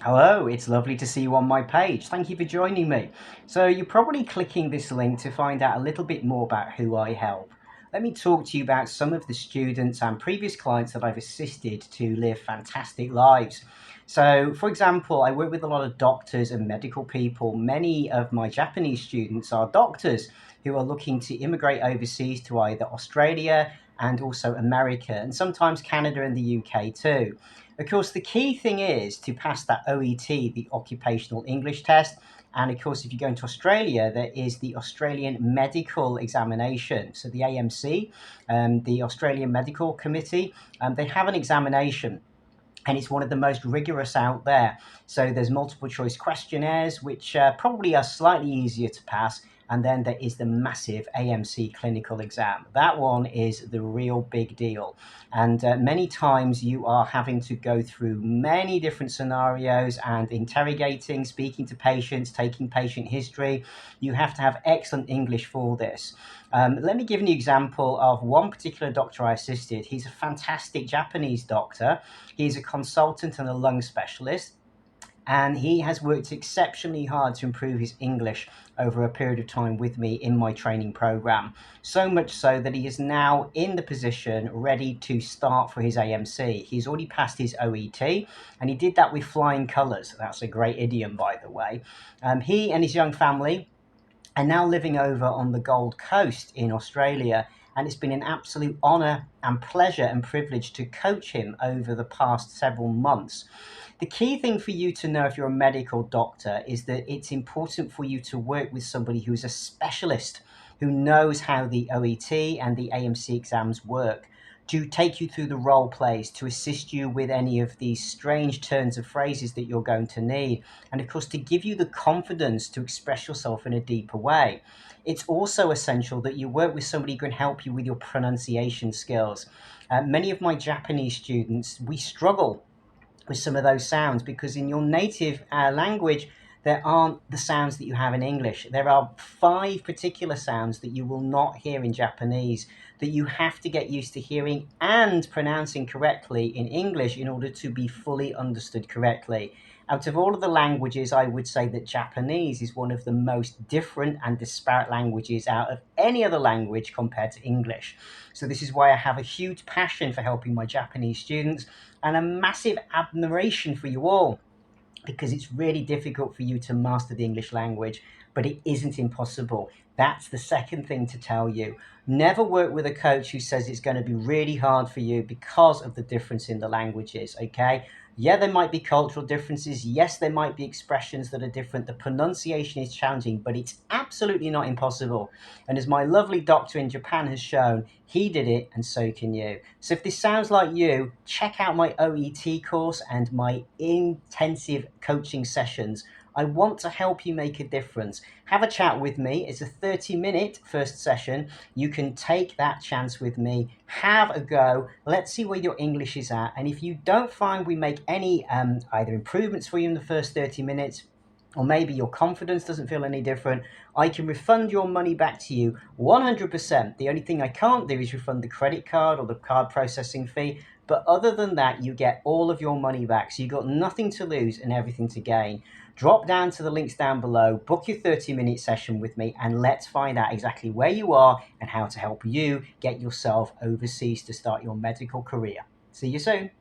Hello, it's lovely to see you on my page. Thank you for joining me. So, you're probably clicking this link to find out a little bit more about who I help. Let me talk to you about some of the students and previous clients that I've assisted to live fantastic lives. So, for example, I work with a lot of doctors and medical people. Many of my Japanese students are doctors who are looking to immigrate overseas to either Australia and also America, and sometimes Canada and the UK too. Of course, the key thing is to pass that OET, the Occupational English Test. And of course, if you go into Australia, there is the Australian Medical Examination. So the AMC, the Australian Medical Committee, they have an examination, and it's one of the most rigorous out there. So there's multiple choice questionnaires, which probably are slightly easier to pass. And then there is the massive AMC clinical exam. That one is the real big deal. And many times you are having to go through many different scenarios and interrogating, speaking to patients, taking patient history. You have to have excellent English for this. Let me give you an example of one particular doctor I assisted. He's a fantastic Japanese doctor. He's a consultant and a lung specialist, and he has worked exceptionally hard to improve his English over a period of time with me in my training program. So much so that he is now in the position ready to start for his AMC. He's already passed his OET, and he did that with flying colours. That's a great idiom, by the way. He and his young family and now living over on the Gold Coast in Australia. And it's been an absolute honour and pleasure and privilege to coach him over the past several months. The key thing for you to know if you're a medical doctor is that it's important for you to work with somebody who's a specialist, who knows how the OET and the AMC exams work, to take you through the role plays, to assist you with any of these strange turns of phrases that you're going to need, and of course to give you the confidence to express yourself in a deeper way. It's also essential that you work with somebody who can help you with your pronunciation skills. Many of my Japanese students, we struggle with some of those sounds because in your native language, there aren't the sounds that you have in English. There are 5 particular sounds that you will not hear in Japanese that you have to get used to hearing and pronouncing correctly in English in order to be fully understood correctly. Out of all of the languages, I would say that Japanese is one of the most different and disparate languages out of any other language compared to English. So this is why I have a huge passion for helping my Japanese students and a massive admiration for you all, because it's really difficult for you to master the English language, but it isn't impossible. That's the second thing to tell you. Never work with a coach who says it's going to be really hard for you because of the difference in the languages, okay? Yeah, there might be cultural differences. Yes, there might be expressions that are different. The pronunciation is challenging, but it's absolutely not impossible. And as my lovely doctor in Japan has shown, he did it and so can you. So if this sounds like you, check out my OET course and my intensive coaching sessions. I want to help you make a difference. Have a chat with me. It's a 30-minute first session. You can take that chance with me. Have a go. Let's see where your English is at. And if you don't find we make any either improvements for you in the first 30 minutes, or maybe your confidence doesn't feel any different, I can refund your money back to you 100%. The only thing I can't do is refund the credit card or the card processing fee. But other than that, you get all of your money back. So you've got nothing to lose and everything to gain. Drop down to the links down below, book your 30-minute session with me, and let's find out exactly where you are and how to help you get yourself overseas to start your medical career. See you soon.